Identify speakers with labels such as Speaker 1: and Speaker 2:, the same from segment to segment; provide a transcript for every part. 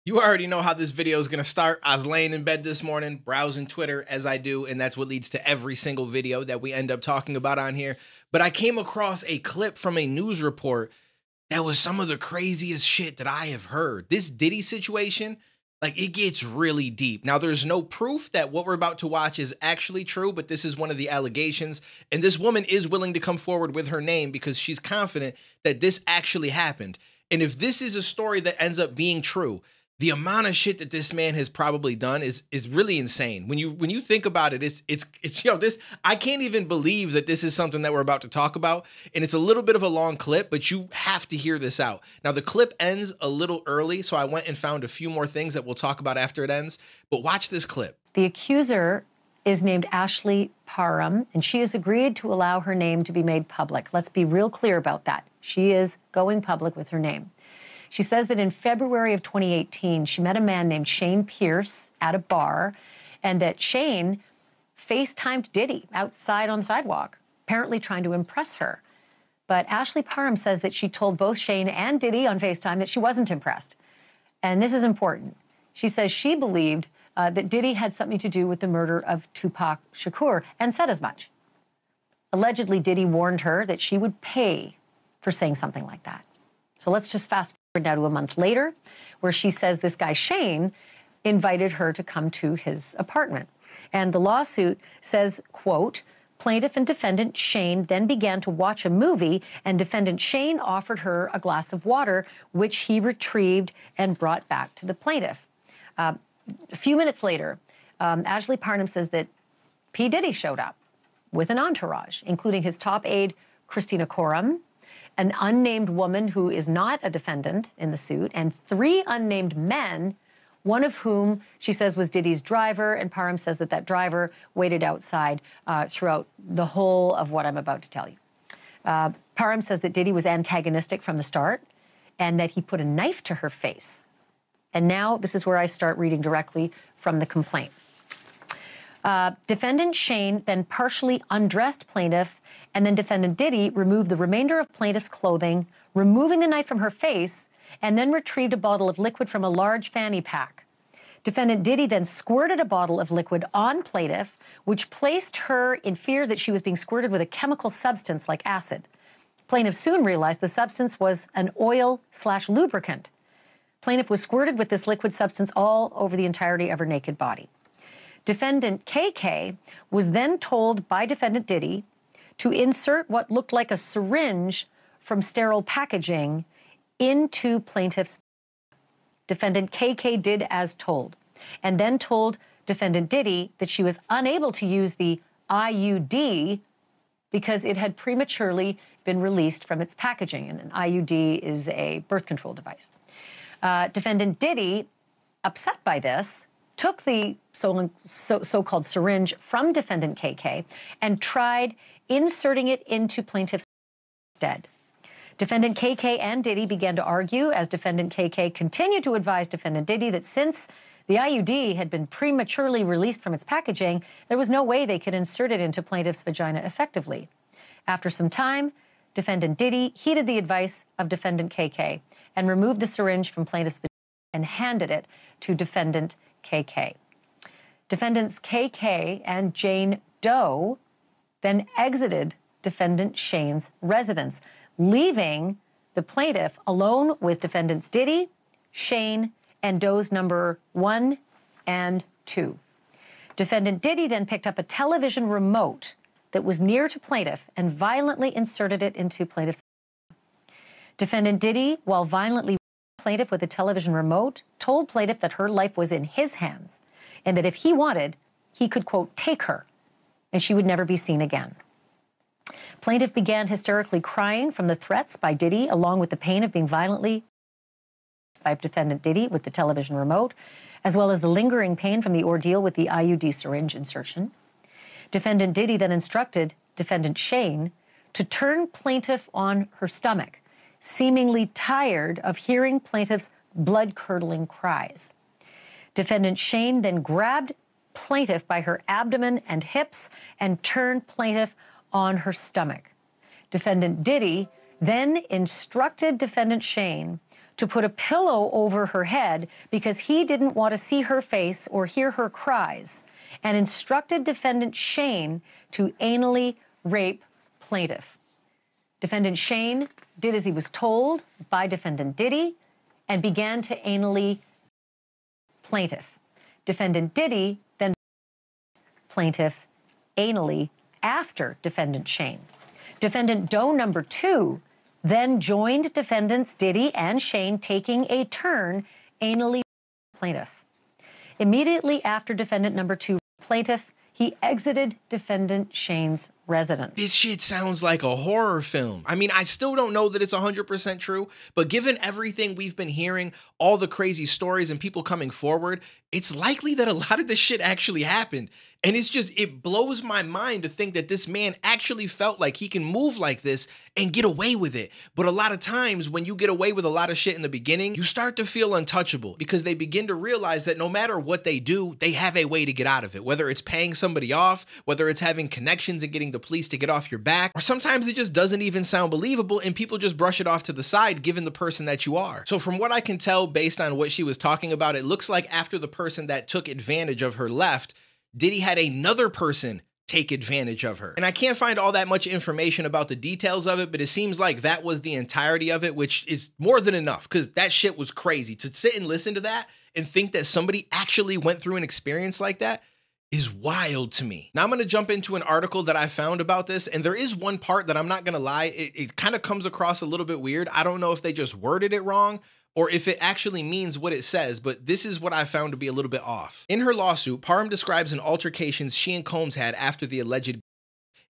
Speaker 1: You already know how this video is going to start. I was laying in bed this morning, browsing Twitter as I do, and that's what leads to every single video that we end up talking about on here. But I came across a clip from a news report that was some of the craziest shit that I have heard. This Diddy situation, like, it gets really deep. Now, there's no proof that what we're about to watch is actually true, but this is one of the allegations. And this woman is willing to come forward with her name because she's confident that this actually happened. And if this is a story that ends up being true, the amount of shit that this man has probably done is really insane. When you think about it, it's this, I can't even believe that this is something that we're about to talk about. And it's a little bit of a long clip, but you have to hear this out. Now, the clip ends a little early, so I went and found a few more things that we'll talk about after it ends. But watch this clip.
Speaker 2: The accuser is named Ashley Parham, and she has agreed to allow her name to be made public. Let's be real clear about that. She is going public with her name. She says that in February of 2018, she met a man named Shane Pierce at a bar, and that Shane FaceTimed Diddy outside on the sidewalk, apparently trying to impress her. But Ashley Parham says that she told both Shane and Diddy on FaceTime that she wasn't impressed. And this is important. She says she believed that Diddy had something to do with the murder of Tupac Shakur, and said as much. Allegedly, Diddy warned her that she would pay for saying something like that. So let's just fast forward now to a month later, where she says this guy Shane invited her to come to his apartment. And the lawsuit says, quote, plaintiff and defendant Shane then began to watch a movie, and defendant Shane offered her a glass of water, which he retrieved and brought back to the plaintiff. A few minutes later, Ashley Parham says that P. Diddy showed up with an entourage, including his top aide, Christina Coram, an unnamed woman who is not a defendant in the suit, and 3 unnamed men, one of whom she says was Diddy's driver, and Parham says that that driver waited outside throughout the whole of what I'm about to tell you. Parham says that Diddy was antagonistic from the start and that he put a knife to her face. And now this is where I start reading directly from the complaint. Defendant Shane then partially undressed plaintiff, and then defendant Diddy removed the remainder of plaintiff's clothing, removing the knife from her face, and then retrieved a bottle of liquid from a large fanny pack. Defendant Diddy then squirted a bottle of liquid on plaintiff, which placed her in fear that she was being squirted with a chemical substance like acid. Plaintiff soon realized the substance was an oil/lubricant. Plaintiff was squirted with this liquid substance all over the entirety of her naked body. Defendant KK was then told by defendant Diddy to insert what looked like a syringe from sterile packaging into plaintiff's. Defendant KK did as told, and then told defendant Diddy that she was unable to use the IUD because it had prematurely been released from its packaging, and an IUD is a birth control device. Defendant Diddy, upset by this, took the so-called syringe from defendant KK and tried inserting it into plaintiff's instead. Defendant KK and Diddy began to argue as defendant KK continued to advise defendant Diddy that since the IUD had been prematurely released from its packaging, there was no way they could insert it into plaintiff's vagina effectively. After some time, defendant Diddy heeded the advice of defendant KK and removed the syringe from plaintiff's vagina and handed it to defendant KK. Defendants KK and Jane Doe then exited defendant Shane's residence, leaving the plaintiff alone with defendants Diddy, Shane, and Doe's number 1 and 2. Defendant Diddy then picked up a television remote that was near to plaintiff and violently inserted it into plaintiff's. Defendant Diddy, while violently plaintiff with a television remote, told plaintiff that her life was in his hands and that if he wanted, he could, quote, take her, and she would never be seen again. Plaintiff began hysterically crying from the threats by Diddy, along with the pain of being violently by defendant Diddy with the television remote, as well as the lingering pain from the ordeal with the IUD syringe insertion. Defendant Diddy then instructed defendant Shane to turn plaintiff on her stomach, seemingly tired of hearing plaintiff's blood-curdling cries. Defendant Shane then grabbed plaintiff by her abdomen and hips and turned plaintiff on her stomach. Defendant Diddy then instructed defendant Shane to put a pillow over her head because he didn't want to see her face or hear her cries, and instructed defendant Shane to anally rape plaintiff. Defendant Shane did as he was told by defendant Diddy and began to anally plaintiff. Defendant Diddy then plaintiff anally after defendant Shane. Defendant Doe number 2 then joined defendants Diddy and Shane, taking a turn anally plaintiff. Immediately after defendant number 2 plaintiff, he exited defendant Shane's residence.
Speaker 1: This shit sounds like a horror film. I mean, I still don't know that it's 100% true, but given everything we've been hearing, all the crazy stories and people coming forward, it's likely that a lot of this shit actually happened. And it's just, it blows my mind to think that this man actually felt like he can move like this and get away with it. But a lot of times when you get away with a lot of shit in the beginning, you start to feel untouchable because they begin to realize that no matter what they do, they have a way to get out of it. Whether it's paying somebody off, whether it's having connections and getting the police to get off your back, or sometimes it just doesn't even sound believable and people just brush it off to the side given the person that you are. So from what I can tell based on what she was talking about, it looks like after the person that took advantage of her left, Diddy had another person take advantage of her. And I can't find all that much information about the details of it, but it seems like that was the entirety of it, which is more than enough because that shit was crazy. To sit and listen to that and think that somebody actually went through an experience like that is wild to me. Now I'm going to jump into an article that I found about this, and there is one part that I'm not going to lie, it kind of comes across a little bit weird. I don't know if they just worded it wrong or if it actually means what it says, but this is what I found to be a little bit off. In her lawsuit, Parham describes an altercation she and Combs had after the alleged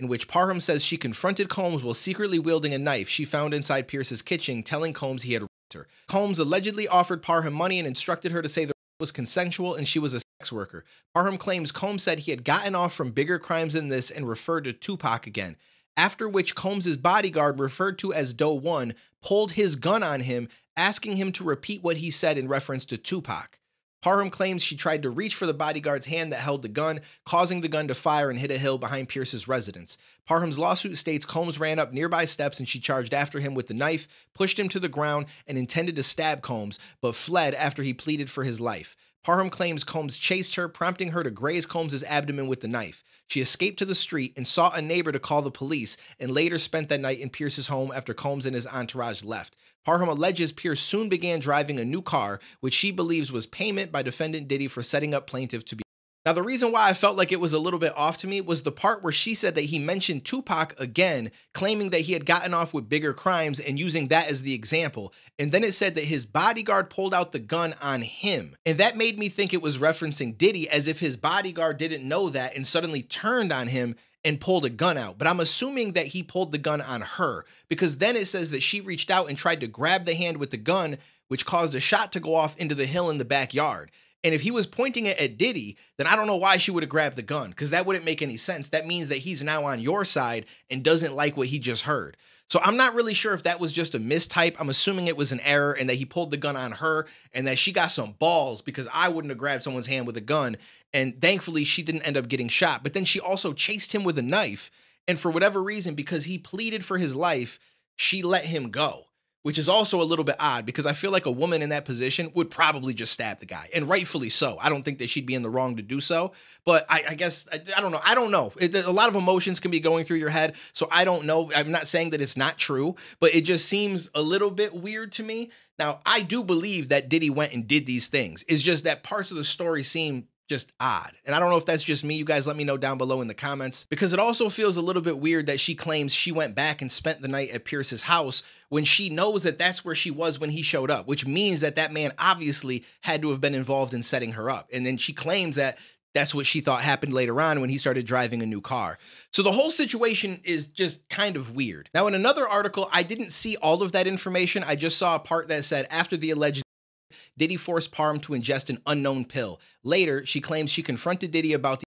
Speaker 1: in which Parham says she confronted Combs while secretly wielding a knife she found inside Pierce's kitchen, telling Combs he had raped her. Combs allegedly offered Parham money and instructed her to say the rape was consensual and she was a sex worker. Parham claims Combs said he had gotten off from bigger crimes than this and referred to Tupac again, after which Combs' bodyguard, referred to as Doe 1, pulled his gun on him, asking him to repeat what he said in reference to Tupac. Parham claims she tried to reach for the bodyguard's hand that held the gun, causing the gun to fire and hit a hill behind Pierce's residence. Parham's lawsuit states Combs ran up nearby steps and she charged after him with the knife, pushed him to the ground, and intended to stab Combs, but fled after he pleaded for his life. Parham claims Combs chased her, prompting her to graze Combs' abdomen with the knife. She escaped to the street and sought a neighbor to call the police, and later spent that night in Pierce's home after Combs and his entourage left. Parham alleges Pierce soon began driving a new car, which she believes was payment by defendant Diddy for setting up plaintiff to be. Now, the reason why I felt like it was a little bit off to me was the part where she said that he mentioned Tupac again, claiming that he had gotten off with bigger crimes and using that as the example. And then it said that his bodyguard pulled out the gun on him. And that made me think it was referencing Diddy, as if his bodyguard didn't know that and suddenly turned on him and pulled a gun out. But I'm assuming that he pulled the gun on her, because then it says that she reached out and tried to grab the hand with the gun, which caused a shot to go off into the hill in the backyard. And if he was pointing it at Diddy, then I don't know why she would have grabbed the gun, because that wouldn't make any sense. That means that he's now on your side and doesn't like what he just heard. So I'm not really sure if that was just a mistype. I'm assuming it was an error and that he pulled the gun on her and that she got some balls, because I wouldn't have grabbed someone's hand with a gun. And thankfully, she didn't end up getting shot. But then she also chased him with a knife. And for whatever reason, because he pleaded for his life, she let him go, which is also a little bit odd, because I feel like a woman in that position would probably just stab the guy, and rightfully so. I don't think that she'd be in the wrong to do so, but I guess, I don't know. I don't know. A lot of emotions can be going through your head, so I don't know. I'm not saying that it's not true, but it just seems a little bit weird to me. Now, I do believe that Diddy went and did these things. It's just that parts of the story seem just odd. And I don't know if that's just me. You guys let me know down below in the comments, because it also feels a little bit weird that she claims she went back and spent the night at Pierce's house when she knows that that's where she was when he showed up, which means that that man obviously had to have been involved in setting her up. And then she claims that that's what she thought happened later on when he started driving a new car. So the whole situation is just kind of weird. Now, in another article, I didn't see all of that information. I just saw a part that said after the alleged Diddy forced Parham to ingest an unknown pill. Later, she claims she confronted Diddy about the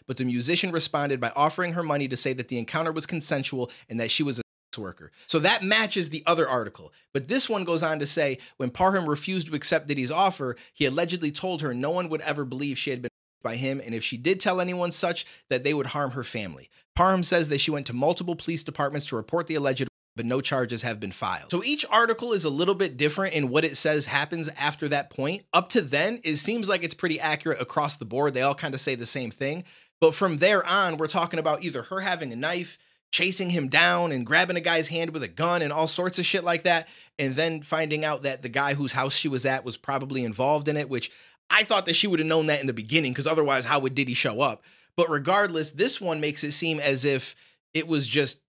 Speaker 1: but the musician responded by offering her money to say that the encounter was consensual and that she was a sex worker. So that matches the other article. But this one goes on to say when Parham refused to accept Diddy's offer, he allegedly told her no one would ever believe she had been by him, and if she did tell anyone such, that they would harm her family. Parham says that she went to multiple police departments to report the alleged, but no charges have been filed. So each article is a little bit different in what it says happens after that point. Up to then, it seems like it's pretty accurate across the board. They all kind of say the same thing. But from there on, we're talking about either her having a knife, chasing him down and grabbing a guy's hand with a gun and all sorts of shit like that. And then finding out that the guy whose house she was at was probably involved in it, which I thought that she would have known that in the beginning, because otherwise how would Diddy show up? But regardless, this one makes it seem as if it was just,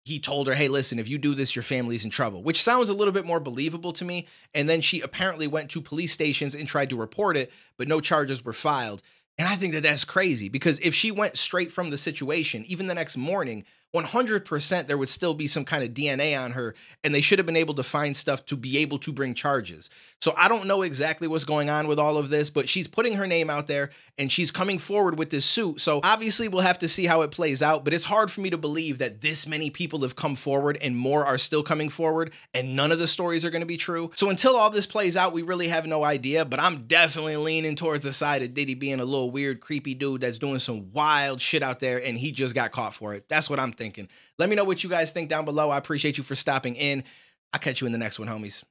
Speaker 1: he told her, hey, listen, if you do this, your family's in trouble, which sounds a little bit more believable to me. And then she apparently went to police stations and tried to report it, but no charges were filed. And I think that that's crazy, because if she went straight from the situation, even the next morning, 100% there would still be some kind of DNA on her, and they should have been able to find stuff to be able to bring charges. So I don't know exactly what's going on with all of this, but she's putting her name out there and she's coming forward with this suit. So obviously we'll have to see how it plays out, but it's hard for me to believe that this many people have come forward and more are still coming forward and none of the stories are going to be true. So until all this plays out, we really have no idea, but I'm definitely leaning towards the side of Diddy being a little weird, creepy dude that's doing some wild shit out there and he just got caught for it. That's what I'm thinking. Let me know what you guys think down below. I appreciate you for stopping in. I'll catch you in the next one, homies.